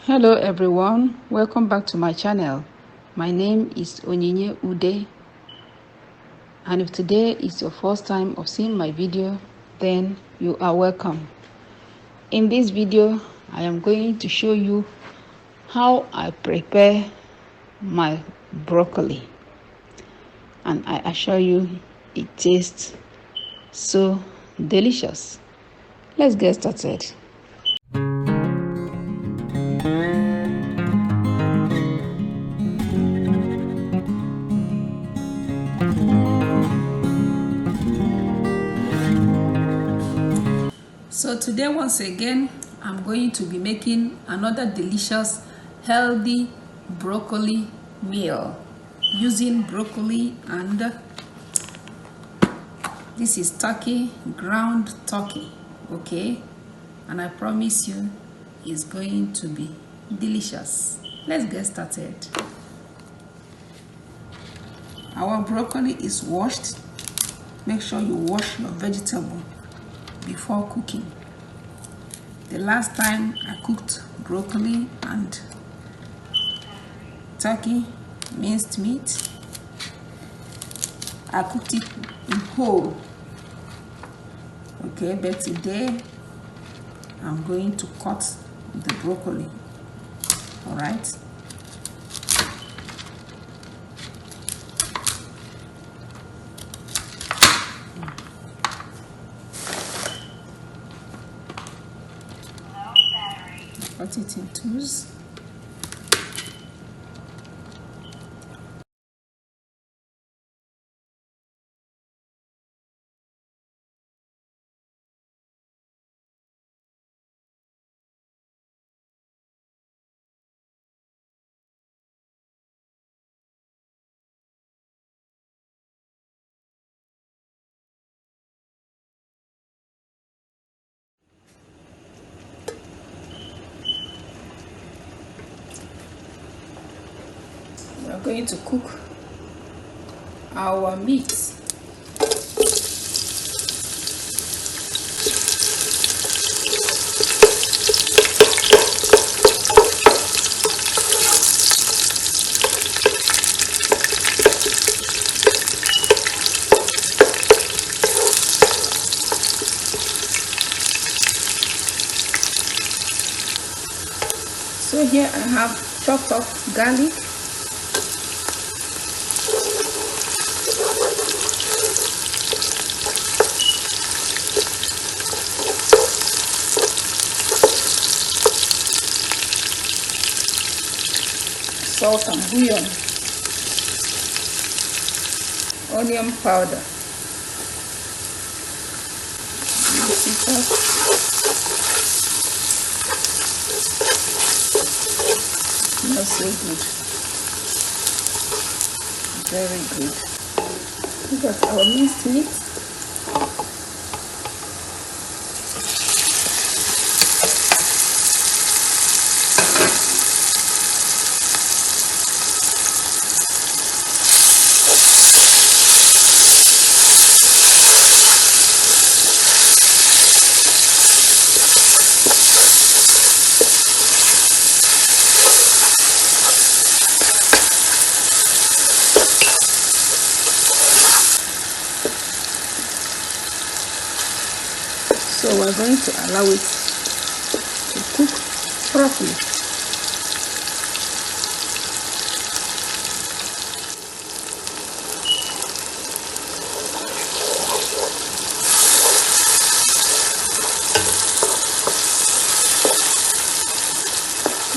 Hello everyone, welcome back to my channel. My name is Onyinye Ude, and if today is your first time of seeing my video, then you are welcome. In this video, I am going to show you how I prepare my broccoli, and I assure you it tastes so delicious. Let's get started. So today, once again, I'm going to be making another delicious, healthy broccoli meal using broccoli, and this is turkey, ground turkey, okay? And I promise you it's going to be delicious. Let's get started. Our broccoli is washed. Make sure you wash your vegetable before cooking. The last time I cooked broccoli and turkey minced meat, I cooked it in whole. Okay, but today I'm going to cut the broccoli. All right. Cut it in twos. We are going to cook our meat. So here I have chopped up garlic, Salt&Bouillion, onion powder, mix it up. Smells so good, very good. We got our minced meat. So we're going to allow it to cook properly.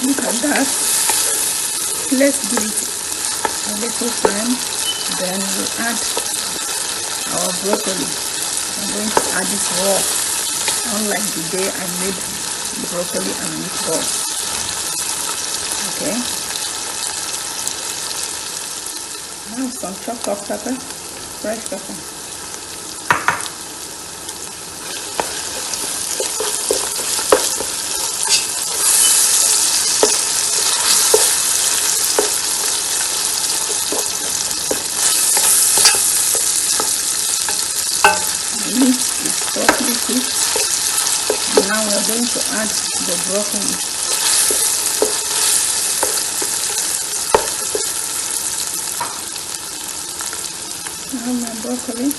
Look at that. Let's give it a little time. Then we'll add our broccoli. I'm going to add this raw. Unlike the day I made broccoli and meatball. Okay. Now some chopped up pepper, fresh pepper. The meat is properly cooked. Now we are going to add the broccoli. have my broccoli.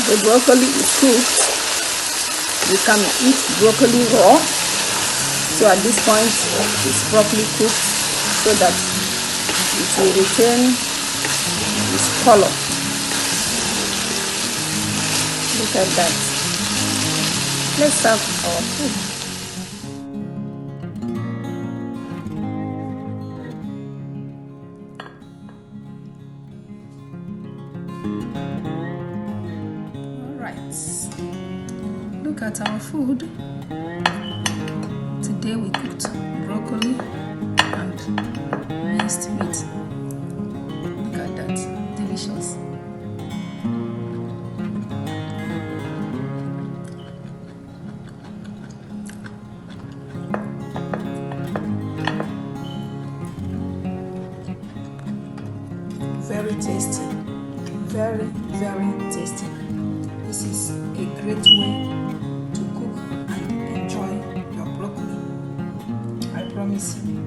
The broccoli is cooked. You can eat broccoli raw. So at this point, it's properly cooked so that it will retain its color. Look at that. Let's serve our food. Look at our food. Today we cooked broccoli and minced meat. Look at that, delicious. Very tasty, very, very tasty. This is a great way to cook and enjoy your broccoli. I promise you.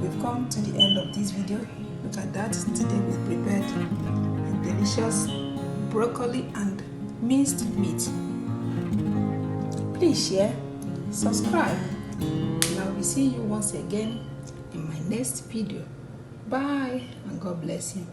We've come to the end of this video. Look at that. Today we prepared a delicious broccoli and minced meat. Please share, subscribe, and I will see you once again in my next video. Bye and God bless you.